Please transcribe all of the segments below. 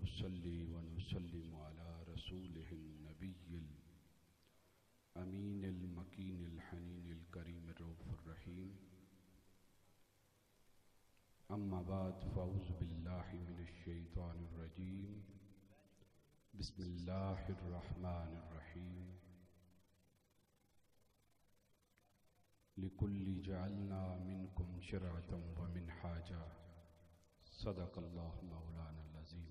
नुसल्ली व नुसल्लिमु अला रसूलिहिन नबिय्यिल अमीनिल मकीनिल हनीनिल करीमिर रऊफिर रहीम। अम्मा बाद फ़अऊज़ु बिल्लाहि मिनश शैतानिर रजीम। बिस्मिल्लाहिर रहमानिर रहीम। लिकुल्लि जअलना मिनकुम शिरअतन व मिनहाजा। सदक़ल्लाहु मौलानाल अज़ीम।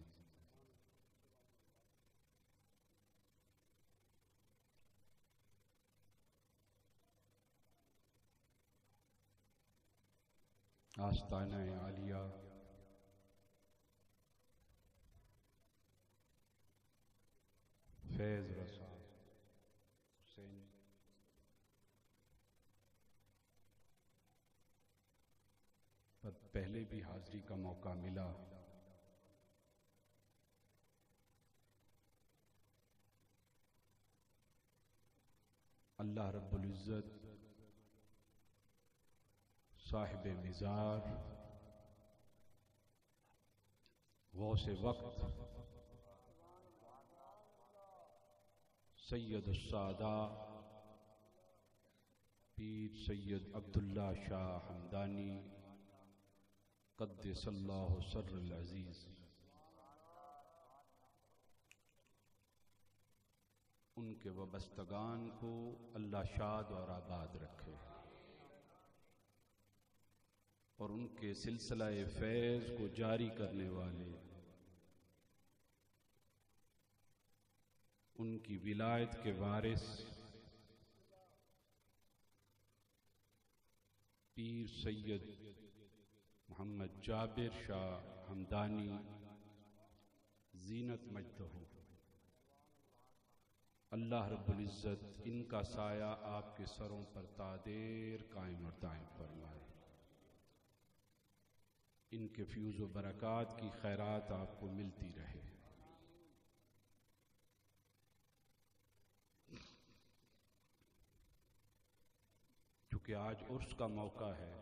आस्ताना आलिया फैज़ रसा हुसैन पर पहले भी हाज़री का मौका मिला। अल्लाह रब्बुल इज़्ज़त साहिब मिज़ार गौसे वक्त सैयद सादा पीर सैयद अब्दुल्ला शाह हमदानी क़द्दसल्लाहु सर्रुल अज़ीज़ उनके वबस्तगान को अल्लाह शाद और आबाद रखे और उनके सिलसिला फैज़ को जारी करने वाले उनकी विलायत के वारिस पीर सैयद मोहम्मद जाबिर शाह हमदानी ज़ीनत मजदहू अल्लाह रब्बुल इज़्ज़त इनका साया आपके सरों पर तादेर कायम और दायम फरमाए। इनके फ्यूज़ व बरक़ात की खैरात आपको मिलती रहे। क्योंकि आज उर्स का मौका है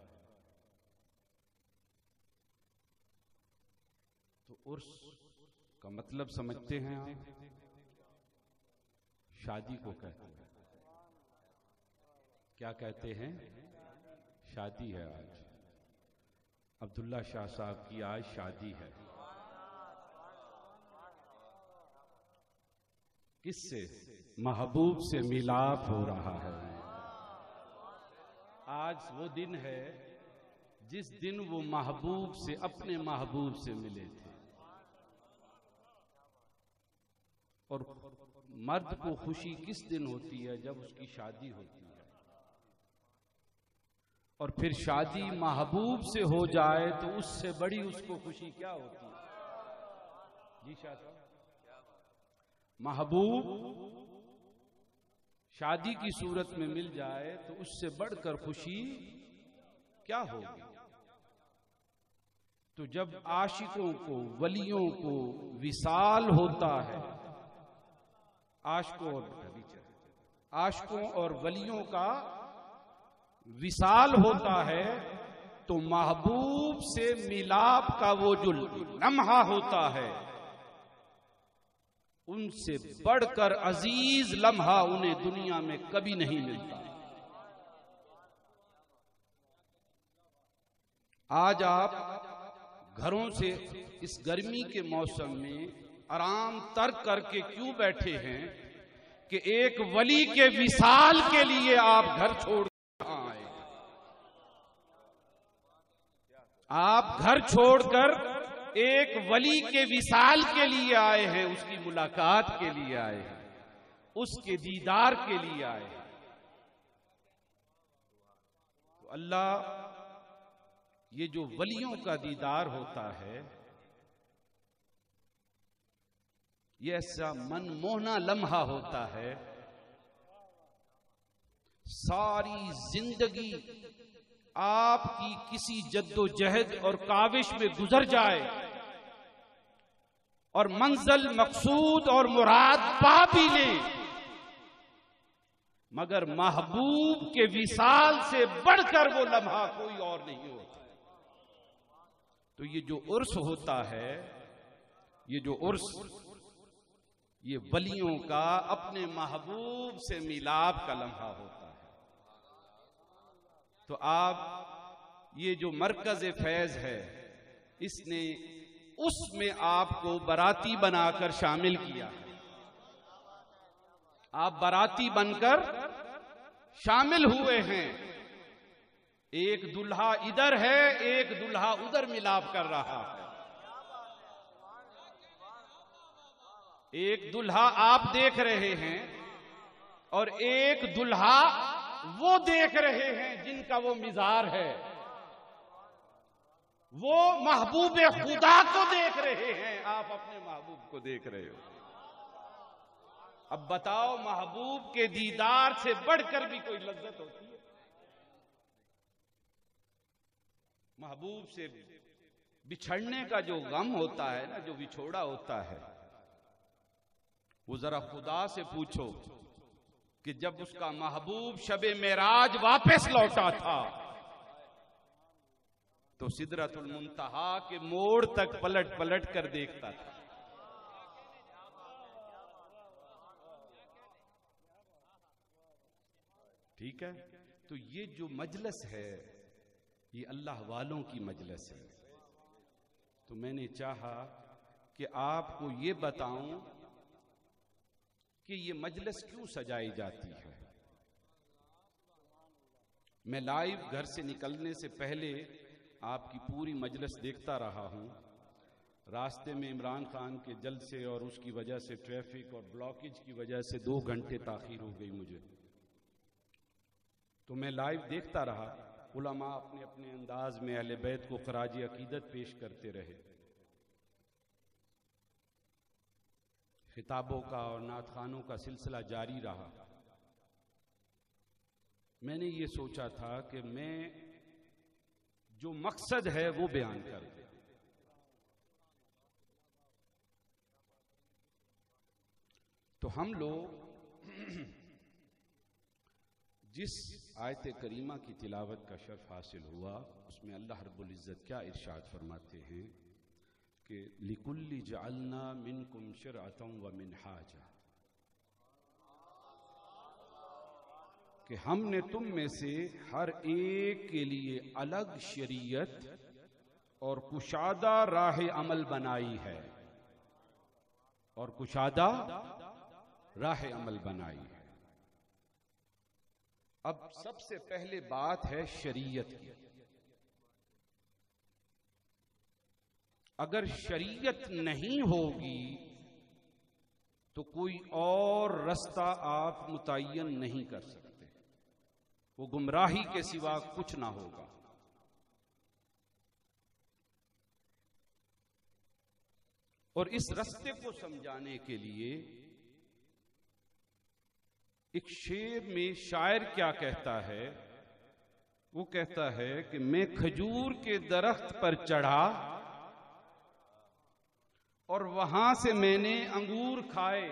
तो उर्स का मतलब समझते हैं आप? शादी को कहते हैं। क्या कहते हैं? शादी है आज। अब्दुल्ला शाह साहब की आज शादी है। किससे? महबूब से मिलाप हो रहा है। आज वो दिन है जिस दिन वो महबूब से अपने महबूब से मिले थे। और मर्द को खुशी किस दिन होती है? जब उसकी शादी होती है। और फिर शादी महबूब से हो जाए तो उससे बड़ी उसको खुशी क्या होती है? जी शाह साहब, महबूब शादी की सूरत में मिल जाए तो उससे बढ़कर खुशी क्या होगी? तो जब आशिकों को, वलियों को विसाल होता है, आशिकों और वलियों का विसाल होता है तो महबूब से मिलाप का वो जो लम्हा होता है उनसे बढ़कर अजीज लम्हा उन्हें दुनिया में कभी नहीं मिलता। आज आप घरों से इस गर्मी के मौसम में आराम तर्क करके क्यों बैठे हैं कि एक वली के विसाल के लिए आप घर छोड़ आए। आप घर छोड़कर एक वली के विसाल के लिए आए हैं, उसकी मुलाकात के लिए आए हैं, उसके दीदार के लिए आए हैं। तो अल्लाह, ये जो वलियों का दीदार होता है ये ऐसा मनमोहना लम्हा होता है, सारी जिंदगी आपकी किसी जद्दोजहद और काविश में गुजर जाए और मंजिल, मकसूद और मुराद पा भी ले, मगर महबूब के विसाल से बढ़कर वो लम्हा कोई और नहीं होता। तो ये जो उर्स होता है ये जो उर्स, ये वलियों का अपने महबूब से मिलाप का लम्हा होता है। तो आप ये जो मरकज फैज है, इसने उसमें आपको बाराती बनाकर शामिल किया। आप बाराती बनकर शामिल हुए हैं। एक दुल्हा इधर है, एक दुल्हा उधर मिलाप कर रहा है। एक दुल्हा आप देख रहे हैं और एक दुल्हा वो देख रहे हैं जिनका वो मिजार है। वो महबूब खुदा को देख रहे हैं, आप अपने महबूब को देख रहे हो। अब बताओ, महबूब के दीदार से बढ़कर भी कोई लज्जत होती है? महबूब से बिछड़ने का जो गम होता है ना, जो विछोड़ा होता है, वो जरा खुदा से पूछो कि जब उसका महबूब शबे मेराज वापस लौटा था तो सिदरतुल मुंतहा के मोड़ तक पलट पलट कर देखता था। ठीक है, तो ये जो मजलिस है, ये अल्लाह वालों की मजलिस है। तो मैंने चाहा कि आपको ये बताऊं कि ये मजलिस क्यों सजाई जाती है। मैं लाइव घर से निकलने से पहले आपकी पूरी मजलिस देखता रहा हूं। रास्ते में इमरान खान के जलसे और उसकी वजह से ट्रैफिक और ब्लॉकेज की वजह से 2 घंटे ताखीर हो गई मुझे, तो मैं लाइव देखता रहा। उलमा अपने अपने अंदाज में अहले बैत को खराज अकीदत पेश करते रहे। खिताबों का और नात खानों का सिलसिला जारी रहा। मैंने ये सोचा था कि मैं जो मकसद है वो बयान कर दूं। तो हम लोग जिस आयत करीमा की तिलावत का शर्फ हासिल हुआ, उसमें अल्लाह रब्बुल इज़्ज़त क्या इरशाद फरमाते हैं कि लिकुल्ली जअलना मिनकुम शिरअतन व मिनहाजा, कि हमने तुम में से हर एक के लिए अलग शरीयत और कुशादा राह अमल बनाई है, और कुशादा राह अमल बनाई है। अब सबसे पहले बात है शरीयत की। अगर शरीयत नहीं होगी तो कोई और रास्ता आप मुतय्यन नहीं कर सकते, वो गुमराही के सिवा कुछ ना होगा। और इस रास्ते को समझाने के लिए एक शेर में शायर क्या कहता है, वो कहता है कि मैं खजूर के दरख्त पर चढ़ा और वहां से मैंने अंगूर खाए।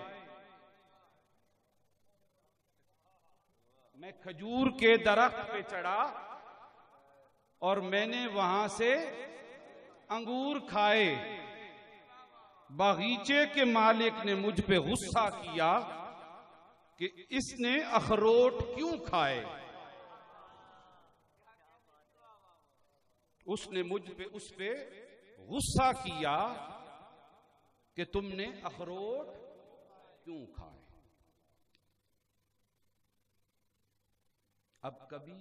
मैं खजूर के दरख्त पे चढ़ा और मैंने वहां से अंगूर खाए। बागीचे के मालिक ने मुझ पे गुस्सा किया कि इसने अखरोट क्यों खाए। उसने उस पे गुस्सा किया कि तुमने अखरोट क्यों खाए। अब कभी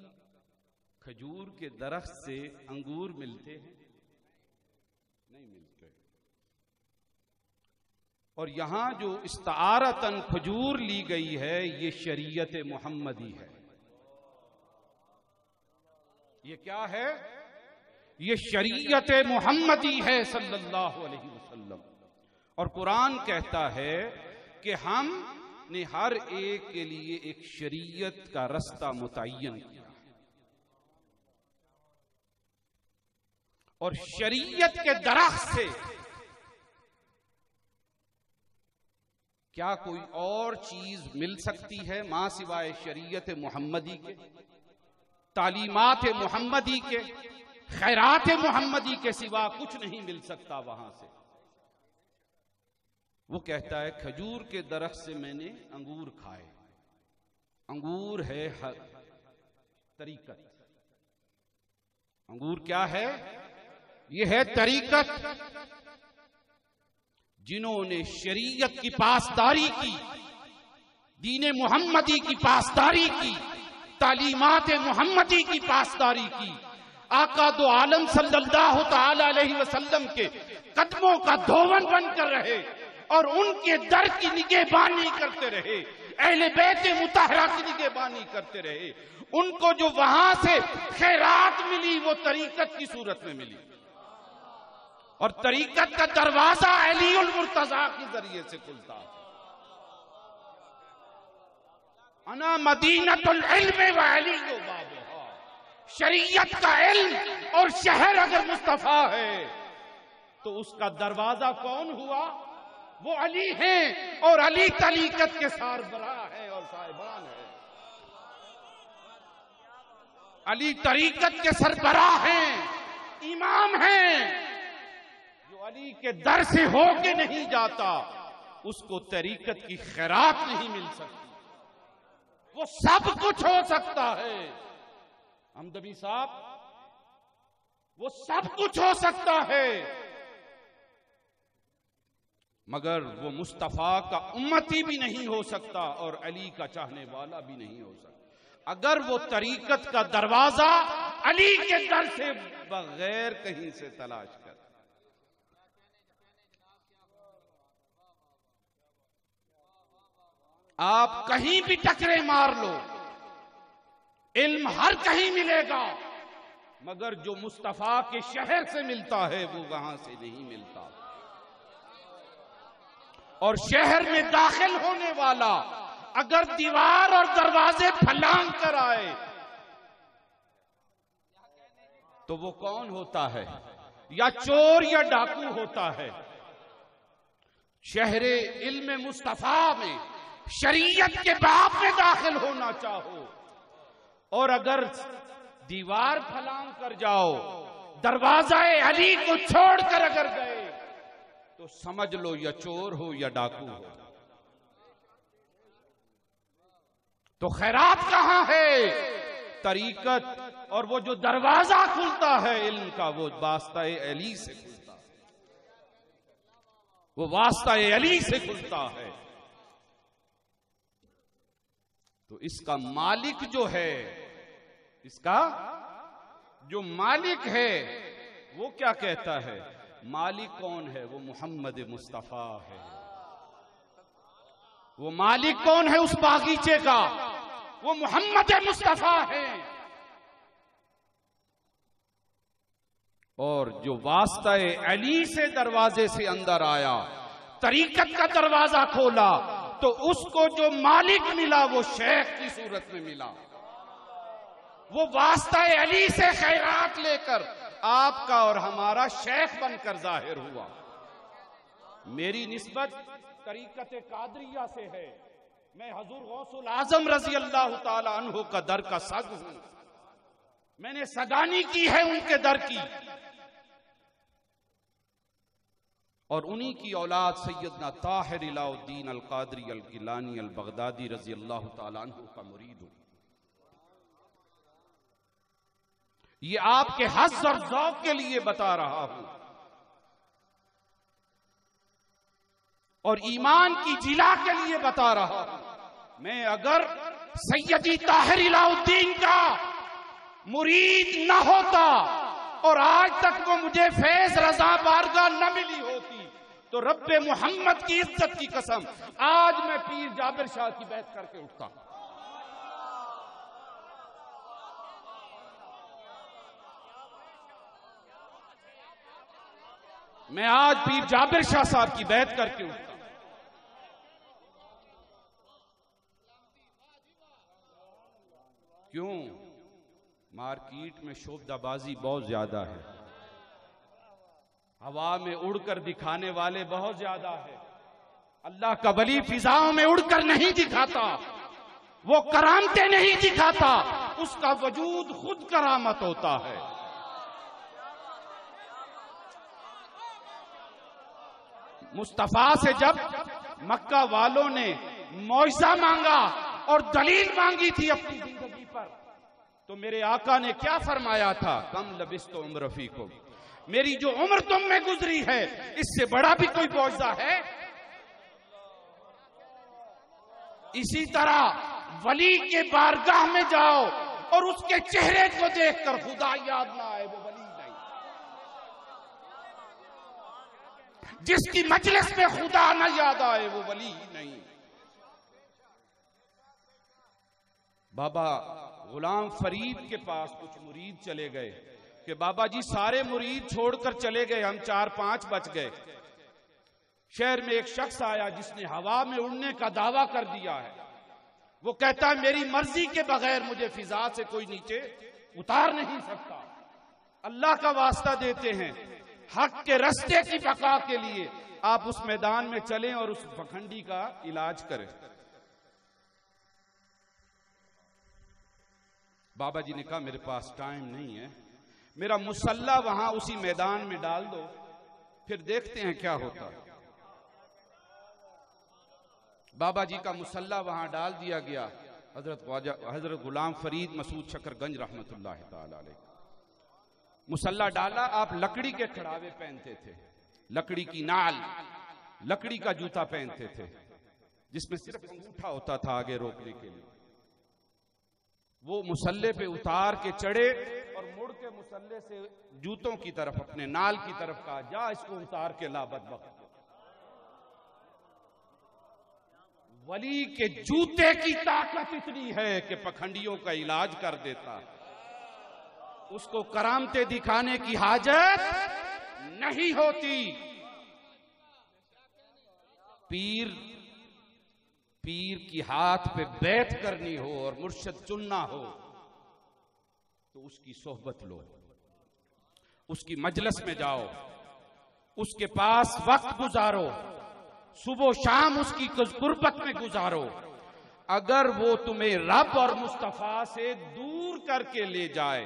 खजूर के दरख्त से अंगूर मिलते हैं? नहीं मिलते। और यहां जो इस्तारतन खजूर ली गई है, ये शरीयत मुहम्मदी है। ये क्या है? ये शरीयत मुहम्मदी है सल्लल्लाहु अलैहि वसल्लम। और कुरान कहता है कि हमने हर एक के लिए एक शरीयत का रास्ता मुतय्यन किया है। और शरीयत के दरख्त से क्या कोई और चीज मिल सकती है मां सिवाय शरीयत मुहम्मदी के, तालीमात मुहम्मदी के, खैरात मुहम्मदी के सिवा कुछ नहीं मिल सकता वहां से। वो कहता है खजूर के दरख्त से मैंने अंगूर खाए। अंगूर है तरीकत। अंगूर क्या है? ये है तरीकत। जिन्होंने शरीयत की पासदारी की, दीन मुहम्मदी की पासदारी की, तालीमात मुहम्मदी की पासदारी की, आका दो आलम सल्लल्लाहु तआला अलैहि वसल्लम के कदमों का धोवन बनकर रहे और उनके दर की निगहबानी करते रहे, अहले बैत मुतहरा की निगहबानी करते रहे। उनको जो वहां से खैरात मिली वो तरीकत की सूरत में मिली, और तरीकत का दरवाजा अलीउल मुर्तजा के जरिए से खुलता है। अना मदीनतुल इल्म व अलीयु बाबुहा। शरीयत का इल्म और शहर अगर मुस्तफा है तो उसका दरवाजा कौन हुआ? वो अली हैं, और अली तरीकत के सारबराह है और साहिबान है। अली तरीकत के सरबराह हैं, इमाम हैं। जो अली के दर से होके नहीं जाता उसको तरीकत की खैरात नहीं मिल सकती। वो सब कुछ हो सकता है हमदमी साहब, वो सब कुछ हो सकता है, मगर वो मुस्तफा का उम्मती भी नहीं हो सकता और अली का चाहने वाला भी नहीं हो सकता अगर वो तरीकत का दरवाजा अली के दर से बगैर कहीं से तलाश कर। आप कहीं भी टकरे मार लो, इल्म हर कहीं मिलेगा, मगर जो मुस्तफा के शहर से मिलता है वो वहां से नहीं मिलता। और शहर में दाखिल होने वाला अगर दीवार और दरवाजे फलांग कर आए तो वो कौन होता है? या चोर या डाकू होता है। शहरे इल्म मुस्तफा में, शरीयत के बाब में दाखिल होना चाहो और अगर दीवार फलांग कर जाओ, दरवाज़ा-ए अली को छोड़कर अगर गए तो समझ लो या चोर हो या डाकू हो। तो खैरात कहां है? तरीकत। और वो जो दरवाजा खुलता है इल्म का वो वास्ता-ए अली से खुलता है, वो वास्ता-ए अली से खुलता है। तो इसका मालिक जो है, इसका जो मालिक है वो क्या कहता है? मालिक कौन है? वो मोहम्मद मुस्तफा है। वो मालिक कौन है उस बागीचे का? वो मोहम्मद मुस्तफा है। और जो वास्ता-ए अली से दरवाजे से अंदर आया, तरीकत का दरवाजा खोला, तो उसको जो मालिक मिला वो शेख की सूरत में मिला। वो वास्ता-ए अली से खैरात लेकर आपका और हमारा शेख बनकर जाहिर हुआ। मेरी निस्बत तरीकत कादरिया से है। मैं हजूर गौसुल आजम रजी अल्लाह ताला अन्हु का दर का सग हूं। मैंने सगानी की है उनके दर की, और उन्हीं की औलाद सैयदना ताहिर इलाउद्दीन अल कादरी अल गिलानी अल बगदादी रजी अल्लाह ताला अन्हु का मुरीद हूं। ये आपके हज़्ज़ और ज़ौक़ के लिए बता रहा हूं, और ईमान की जिला के लिए बता रहा हूं। मैं अगर सैयदी ताहिर इलाउद्दीन का मुरीद न होता और आज तक वो मुझे फैज रजा बारगाह न मिली होती तो रब्बे मोहम्मद की इज्जत की कसम आज मैं पीर जाबिर शाह की बैत करके उठता। मैं आज पीर जाबिर शाह साहब की बैत करके उठता। क्यों? मार्केट में शोबदाबाजी बहुत ज्यादा है, हवा में उड़कर दिखाने वाले बहुत ज्यादा है। अल्लाह का वली फिजाओं में उड़कर नहीं दिखाता, वो करामतें नहीं दिखाता, उसका वजूद खुद करामत होता है। मुस्तफा से जब मक्का वालों ने मौइज़ा मांगा और दलील मांगी थी अपनी जिंदगी पर, तो मेरे आका ने क्या फरमाया था? कम लबिस्तु उम्र फीकुम, मेरी जो उम्र तुम में गुजरी है इससे बड़ा भी कोई मौइज़ा है? इसी तरह वली के बारगाह में जाओ और उसके चेहरे को देखकर खुदा याद ना आए, वो वली नहीं। जिसकी मजलिस में खुदा ना याद आए वो वली ही नहीं। बाबा गुलाम फरीद के पास कुछ मुरीद चले गए कि बाबा जी सारे मुरीद छोड़कर चले गए, हम 4-5 बच गए। शहर में एक शख्स आया जिसने हवा में उड़ने का दावा कर दिया है। वो कहता है मेरी मर्जी के बगैर मुझे फिजा से कोई नीचे उतार नहीं सकता। अल्लाह का वास्ता देते हैं, हक के रास्ते की बका के लिए आप उस मैदान में चलें और उस पखंडी का इलाज करें। बाबा जी ने कहा मेरे पास टाइम नहीं है, मेरा मुसल्ला वहां उसी मैदान में डाल दो, फिर देखते हैं क्या होता है। बाबा जी का मुसल्ला वहां डाल दिया गया। हजरत गुलाम फरीद मसूद शकरगंज रहमतुल्लाह ताला अलैह मुसल्ला डाला। आप लकड़ी के खड़ावे पहनते थे, लकड़ी की नाल, लकड़ी का जूता पहनते थे जिसमें सिर्फ अंगूठा होता था आगे रोकने के लिए। वो मुसल्ले पे उतार के चढ़े और मुड़ के मुसल्ले से जूतों की तरफ, अपने नाल की तरफ कहा जा इसको उतार के ला बदबख्त। वली के जूते की ताकत इतनी है कि पखंडियों का इलाज कर देता। उसको करामते दिखाने की हाजत नहीं होती। पीर की हाथ पे बैत करनी हो और मुर्शिद चुनना हो तो उसकी सोहबत लो, उसकी मजलिस में जाओ, उसके पास वक्त गुजारो, सुबह शाम उसकी कुर्बत में गुजारो। अगर वो तुम्हें रब और मुस्तफा से दूर करके ले जाए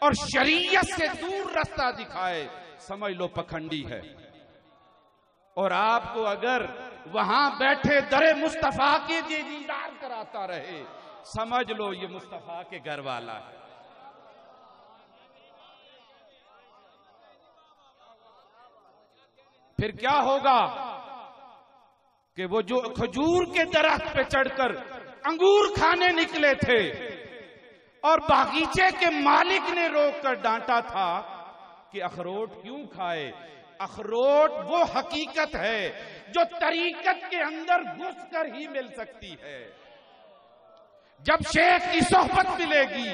और शरीयत से दूर रास्ता दिखाए, समझ लो पखंडी है। और आपको अगर वहां बैठे दरे मुस्तफा के दीदार कराता रहे, समझ लो ये मुस्तफा के घर वाला है। फिर क्या होगा कि वो जो खजूर के दरख्त पे चढ़कर अंगूर खाने निकले थे और बागीचे के मालिक ने रोककर डांटा था कि अखरोट क्यों खाए। अखरोट वो हकीकत है जो तरीकत के अंदर घुसकर ही मिल सकती है। जब शेख की सोहबत मिलेगी,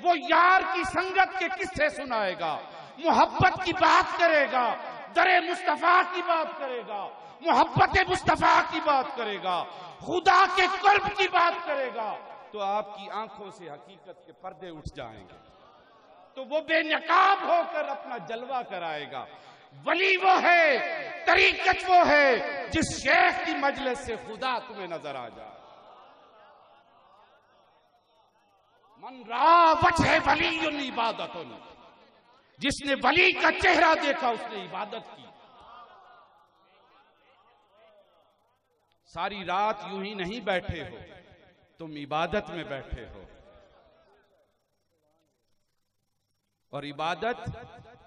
वो यार की संगत के किस्से सुनाएगा, मोहब्बत की बात करेगा, दरे मुस्तफा की बात करेगा, मोहब्बत मुस्तफा की बात करेगा, खुदा के कर्ब की बात करेगा, तो आपकी आंखों से हकीकत के पर्दे उठ जाएंगे। तो वो बेनकाब होकर अपना जलवा कराएगा। वली वो है, तरीकत वो है जिस शेख की मजलिस से खुदा तुम्हें नजर आ जाए। मन रा वजह वली इबादतुन, जिसने वली का चेहरा देखा उसने इबादत की। सारी रात यूं ही नहीं बैठे हो, तुम इबादत में बैठे हो। और इबादत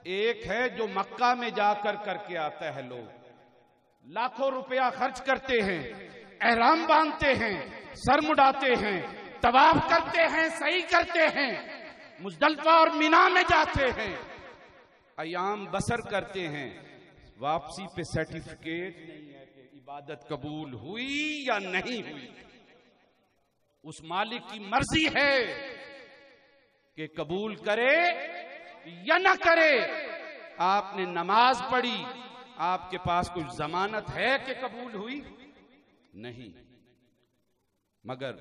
एक है जो मक्का में जाकर करके आता है। लोग लाखों रुपया खर्च करते हैं, एहराम बांधते हैं, सर मुड़ाते हैं, तवाफ करते हैं, सही करते हैं, मुज़दलिफा और मिना में जाते हैं, अयाम बसर करते हैं। वापसी पे सर्टिफिकेट नहीं है कि इबादत कबूल हुई या नहीं हुई। उस मालिक की मर्जी है कि कबूल करे या न करे। आपने नमाज पढ़ी, आपके पास कोई जमानत है कि कबूल हुई? नहीं। मगर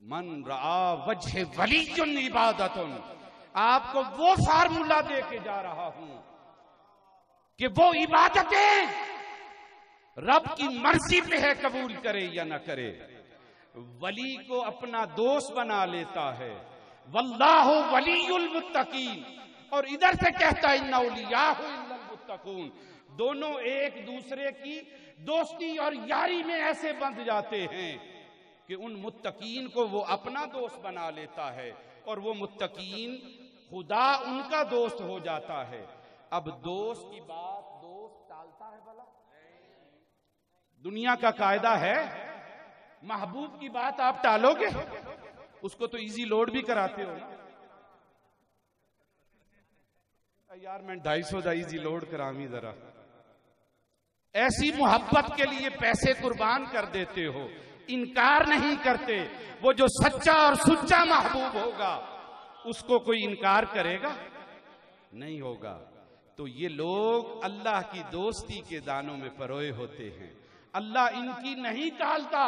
मन रआ वजह वलीयुन इबादतुन, आपको वो फार्मूला दे के जा रहा हूं कि वो इबादतें रब की मर्जी पे है, कबूल करे या ना करे। वली को अपना दोस्त बना लेता है, वल्लाहु वलीयुल मुत्तकीन, और इधर से कहता है इन्ना औलियाहु इल्लल मुत्तकीन। मुत्तकून। दोनों एक दूसरे की दोस्ती और यारी में ऐसे बंध जाते हैं कि उन मुत्तकीन को वो अपना दोस्त बना लेता है और वो मुत्तकीन खुदा उनका दोस्त हो जाता है। अब दोस्त की बात दोस्त टालता है भला? दुनिया का कायदा है, महबूब की बात आप टालोगे? उसको तो इजी लोड भी कराते हो ना। यार मैं 250 का इजी लोड करावी जरा। ऐसी मोहब्बत के लिए पैसे कुर्बान कर देते हो, इनकार नहीं करते। वो जो सच्चा और सुच्चा महबूब होगा उसको कोई इनकार करेगा? नहीं होगा। तो ये लोग अल्लाह की दोस्ती के दानों में परोए होते हैं। अल्लाह इनकी नहीं टालता।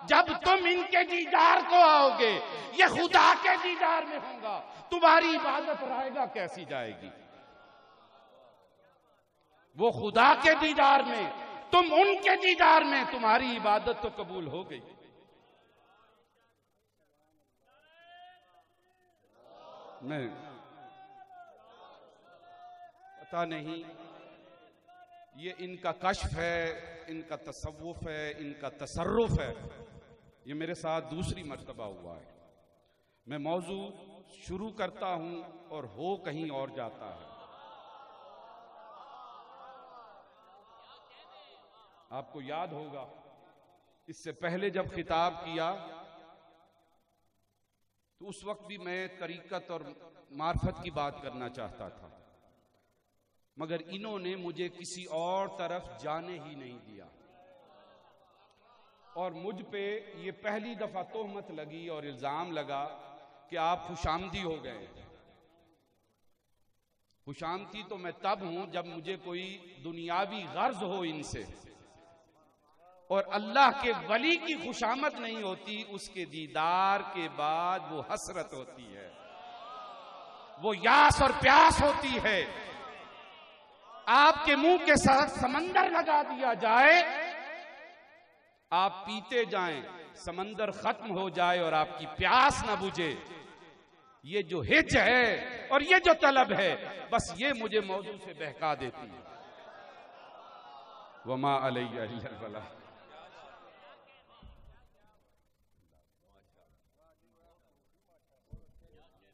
जब तुम इनके दीदार को आओगे, ये खुदा के दीदार में होगा, तुम्हारी इबादत रहेगा कैसी जाएगी? वो खुदा के दीदार में, तुम उनके दीदार में, तुम्हारी इबादत तो कबूल हो गई। मैं पता नहीं ये इनका कश्फ है, इनका तसव्वुफ है, इनका तसर्रुफ है। ये मेरे साथ दूसरी मर्तबा हुआ है। मैं मौजू शुरू करता हूं और हो कहीं और जाता है। आपको याद होगा इससे पहले जब खिताब किया तो उस वक्त भी मैं तरीकत और मार्फत की बात करना चाहता था, मगर इन्होंने मुझे किसी और तरफ जाने ही नहीं दिया और मुझ पे ये पहली दफा तोहमत लगी और इल्जाम लगा कि आप खुशामदी हो गए। खुशामदी तो मैं तब हूं जब मुझे कोई दुनियावी गर्ज हो इनसे, और अल्लाह के वली की खुशामद नहीं होती, उसके दीदार के बाद वो हसरत होती है, वो यास और प्यास होती है। आपके मुंह के साथ समंदर लगा दिया जाए, आप पीते जाएं, समंदर खत्म हो जाए और आपकी प्यास न बुझे। ये जो हिज है और ये जो तलब है, बस ये मुझे मौजू से बहका देती है। वमा अलैया इल्लल बलाग।